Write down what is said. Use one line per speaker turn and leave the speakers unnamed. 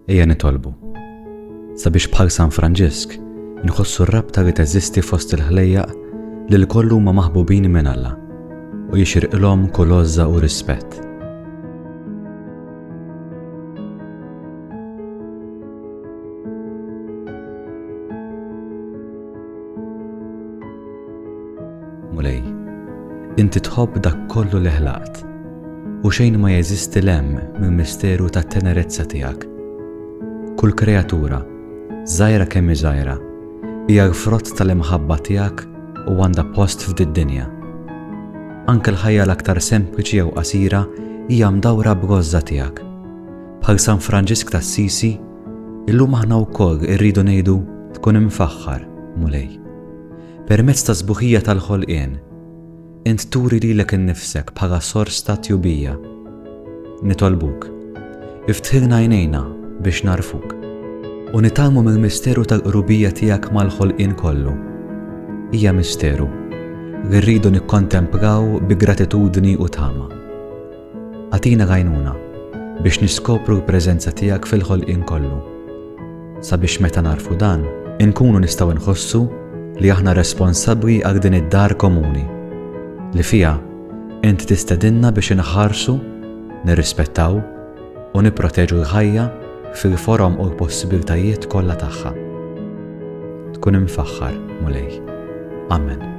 Ejja nitolbu sabiex bħal San Franġisk inħossu r-rabta li teżisti fost il-ħlejjaq li l-koll huma maħbubin minn Alla u jixirqilhom kull għoża u rispett. Mulej, inti tħobb dak kollu li ħlaqt u xejn ma jeżisti l-hemm mill-misteru tat-tenerezza tiegħek. Kull kreatura, żgħira kemm hi żgħira, hija l-frott tal-imħabba tiegħek u għandha post f'did-dinja. Anke l-ħajja l-aktar sempliċi jew qasira hija mdawra b'għoża tiegħek. Bħal San Franġisk t'Assisi, illum aħna wkoll irridu ngħidu tkun imfaħħar, Mulej. Permezz ta' sbuħija tal-ħolqien, int turi lilek innifsek bħala sors ta' tjubija. Nitolbuk, iftħilna għajnejna biex narfuk u nitalmu mill-misteru tal-qrubija tiegħek mal-ħolqien kollu. Hija misteru li rridu nikkontemplaw bi gratitudni u tama. Għatina għajnuna biex niskopru l-preżenza tiegħek fil-ħolqien kollu. Sabiex meta narfu dan, inkunu nistgħu nħossu li aħna responsabbli għal din id-dar komuni li fiha int tistedinna biex inħarsu, nirrispettaw u nipproteġu l-ħajja fil-forom u l-possibiltajiet kollha tagħha. Tkun imfaħħar, Mulej. Amen.